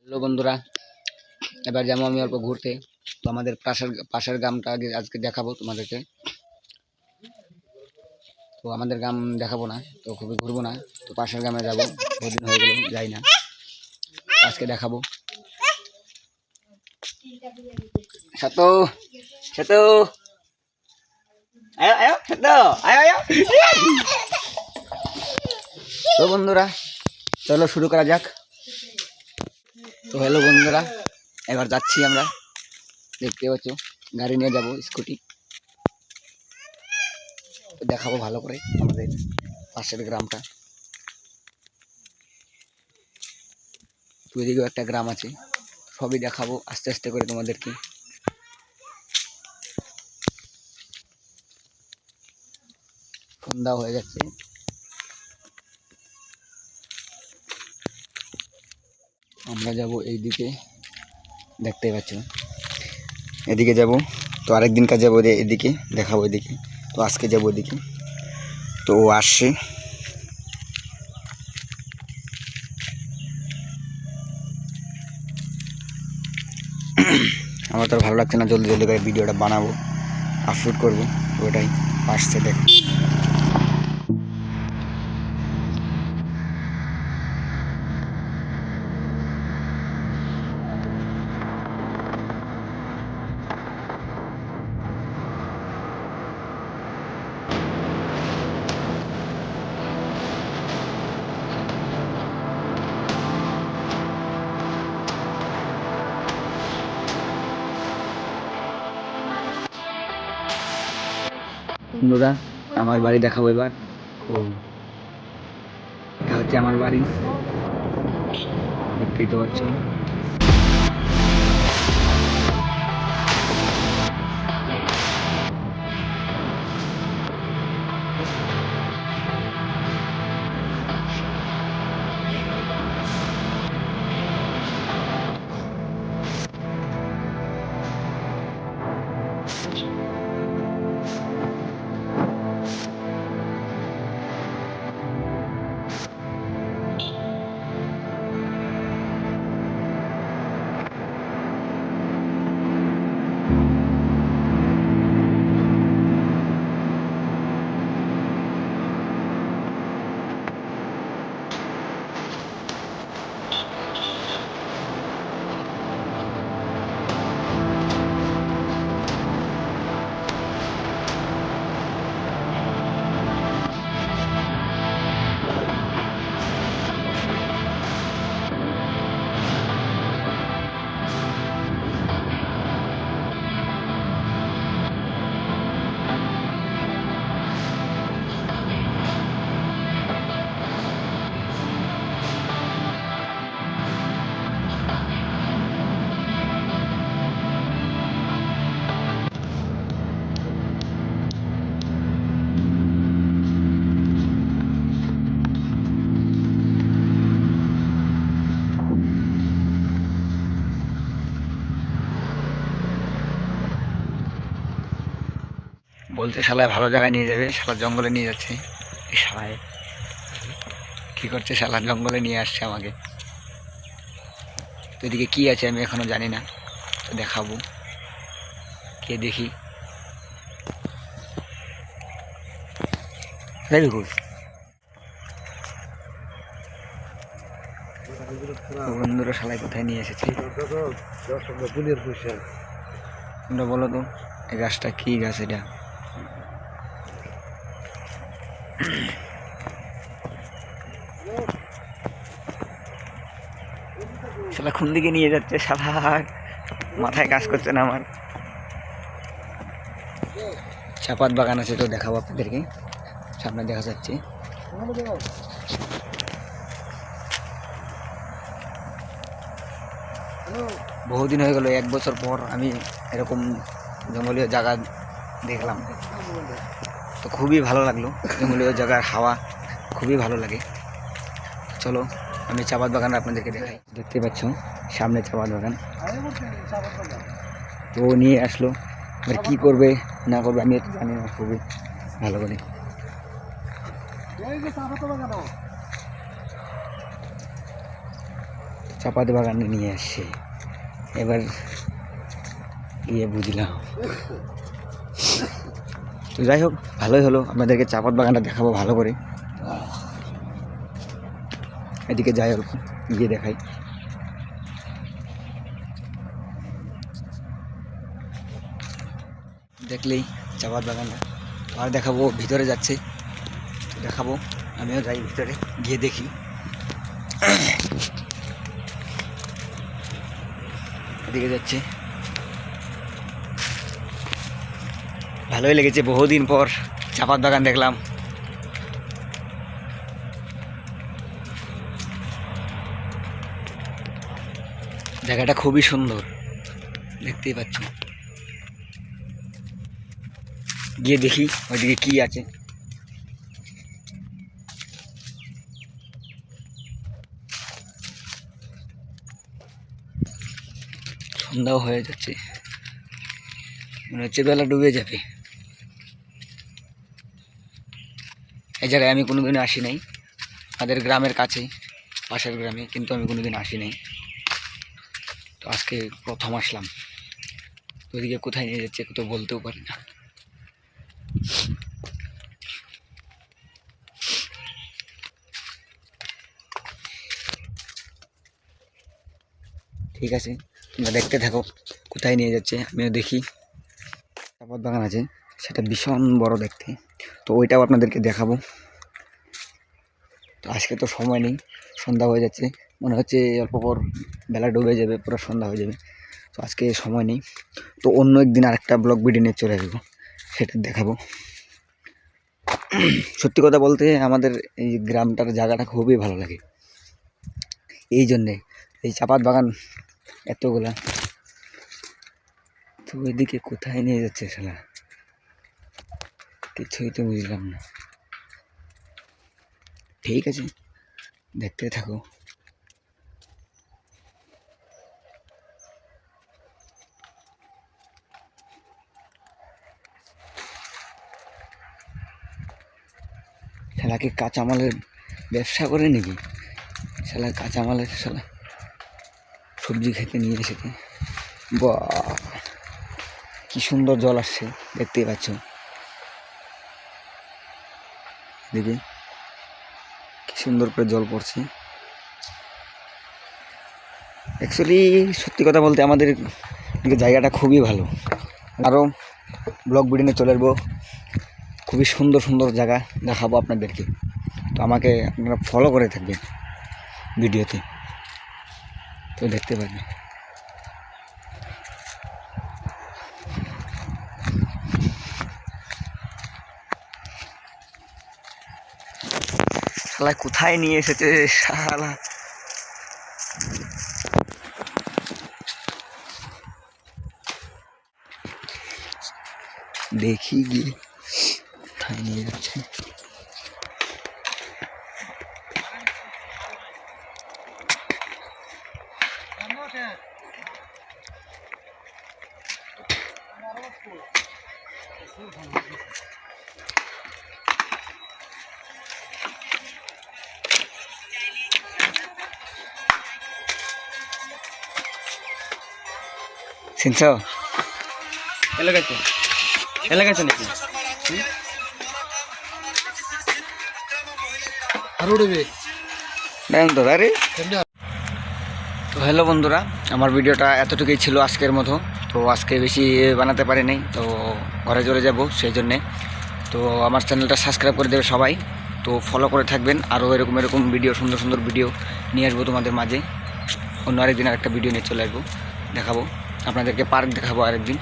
Hello বন্ধুরা, এবার যাবো আমি অল্প ঘুরতে। তো আমাদের পাশের গ্রামটা আগে আজকে দেখাবো তোমাদেরকে। তো আমাদের গ্রাম দেখাবো না, তো খুবই ঘুরবো না, তো পাশের গ্রামে যাবো। বহুদিন হয়ে গেল যাই না, আজকে দেখাবো। সাতো সাতো আয় আয় সাতো আয় আয়। তো বন্ধুরা চলো শুরু করা যাক। তো হ্যালো বন্ধুরা, এবার যাচ্ছি আমরা। দেখতে পাচ্ছ গাড়ি নিয়ে যাব, স্কুটি। তো দেখাবো ভালো করে আমাদের পাশের গ্রামটা। তো এদিকেও একটা গ্রাম আছে, সবই দেখাবো আস্তে আস্তে করে তোমাদেরকে। সন্ধ্যা হয়ে যাচ্ছে, আমরা যাব এইদিকে, দেখতেই পাচ্ছ এদিকে যাব। তো আরেকদিন কাজ যাবো এদিকে, দেখাবো এদিকে। তো আজকে যাবো এদিকে, তো ও আসছে। আমার তো আর ভালো লাগছে না, জলদি জলদি করে ভিডিওটা বানাবো, আপলোড করবো। ওটাই আসছে দেখ। বন্ধুরা আমার বাড়ি দেখাবো এবার। ও এটা হচ্ছে আমার বাড়ি, দেখতেই তো পাচ্ছ। বলতে শালায় ভালো জায়গায় নিয়ে যাবে, শালা জঙ্গলে নিয়ে যাচ্ছে। এই শালায় কি করছে, শালা জঙ্গলে নিয়ে আসছে আমাকে। তো এদিকে কি আছে আমি এখনো জানি না, তো দেখাবো, কে দেখি। বন্ধুরা শালায় কোথায় নিয়ে এসেছে তোমরা বলো তো, এই গাছটা কি গাছ? এটা শালা কোন দিকে নিয়ে যাচ্ছে, শালা মাথায় কাজ করছে না আমার। চাপাত বাগান আছে, তো দেখাবো আপনাদেরকে, সামনে দেখা যাচ্ছে। বহুদিন হয়ে গেল, 1 বছর পর আমি এরকম জঙ্গলীয় জায়গা দেখলাম, তো খুবই ভালো লাগলো। জঙ্গলীয় জায়গার হাওয়া খুবই ভালো লাগে। চলো আমি চাপাত বাগান আপনাদেরকে দেখাই। দেখতে পাচ্ছ সামনে চাপাত বাগান, তো নিয়ে আসলো। এবার কী করবে না করবে আমি তো জানি না খুবই ভালো করে। চাপাতি বাগানে নিয়ে আসছে। এবার গিয়ে বুঝলাম। তো যাই হোক, ভালোই হলো, আপনাদেরকে চাপাত বাগানটা দেখাবো ভালো করে। এদিকে যাই হোক, গিয়ে দেখাই। দেখলেই চাপাত বাগানটা। আর দেখাবো, ভিতরে যাচ্ছে, তো দেখাবো, আমিও যাই ভিতরে গিয়ে দেখি। এদিকে যাচ্ছে, ভালোই লেগেছে, বহুদিন পর চাপাত বাগান দেখলাম। জায়গাটা খুবই সুন্দর, দেখতেই পাচ্ছ। গিয়ে দেখি ওইদিকে কি আছে। সন্ধ্যাও হয়ে যাচ্ছে, মনে হচ্ছে বেলা ডুবে যাবে। এই জায়গায় আমি কোনোদিনও আসি নাই, আমাদের গ্রামের কাছে, পাশের গ্রামে, কিন্তু আমি কোনোদিন আসি নাই। তো আজকে প্রথম আসলাম। ওইদিকে কোথায় নিয়ে যাচ্ছে তো বলতেও পারি না। ঠিক আছে, তোমরা দেখতে থাকো কোথায় নিয়ে যাচ্ছে, আমিও দেখি। চাপাত বাগান আছে, সেটা ভীষণ বড় দেখতে, তো ওইটাও আপনাদেরকে দেখাবো। তো আজকে তো সময় নেই, সন্ধ্যা হয়ে যাচ্ছে, মনে হচ্ছে অল্প পর বেলা ডুবে যাবে, পুরো সন্ধ্যা হয়ে যাবে। তো আজকে সময় নেই, তো অন্য একদিন আরেকটা ব্লগ ভিডিও নিয়ে চলে আসবো, সেটা দেখাবো। সত্যি কথা বলতে আমাদের এই গ্রামটার জায়গাটা খুবই ভালো লাগে, এই জন্যে এই চাপাত বাগান এতগুলা। তো এদিকে কোথায় নিয়ে যাচ্ছে শালা, কিছুই তো বুঝলাম না। ঠিক আছে, দেখতে থাকো। শালা কি কাঁচামালের ব্যবসা করে নাকি? শালা কাঁচামালের শালা সবজি খেতে নিয়ে এসেছে। বাহ, কি সুন্দর জল আসছে, দেখতেই পাচ্ছ। দেখি কি সুন্দর করে জল পড়ছে। অ্যাকচুয়ালি সত্যি কথা বলতে আমাদের জায়গাটা খুবই ভালো। আরও ব্লগ ভিডিও চলে আসবো, খুবই সুন্দর সুন্দর জায়গা দেখাবো আপনাদেরকে। তো আমাকে আপনারা ফলো করে থাকবেন ভিডিওতে, তো দেখতে পাবেন। শালা কোথায় নিয়ে এসেছে শালা। দেখি গিয়ে কোথায় নিয়ে যাচ্ছে। শুনছ, এলাকাতে নাকি তো আরে। তো হ্যালো বন্ধুরা, আমার ভিডিওটা এতটুকুই ছিল আজকের মতো। তো আজকে বেশি বানাতে পারি নাই, তো ঘরে চলে যাব সেই জন্যে। তো আমার চ্যানেলটা সাবস্ক্রাইব করে দেবে সবাই, তো ফলো করে থাকবেন। আরও এরকম ভিডিও, সুন্দর সুন্দর ভিডিও নিয়ে আসবো তোমাদের মাঝে। অন্য আরেকদিন আরেকটা ভিডিও নিয়ে চলে আসবো, দেখাবো আপনাদেরকে, পার্ক দেখাবো আরেকদিন।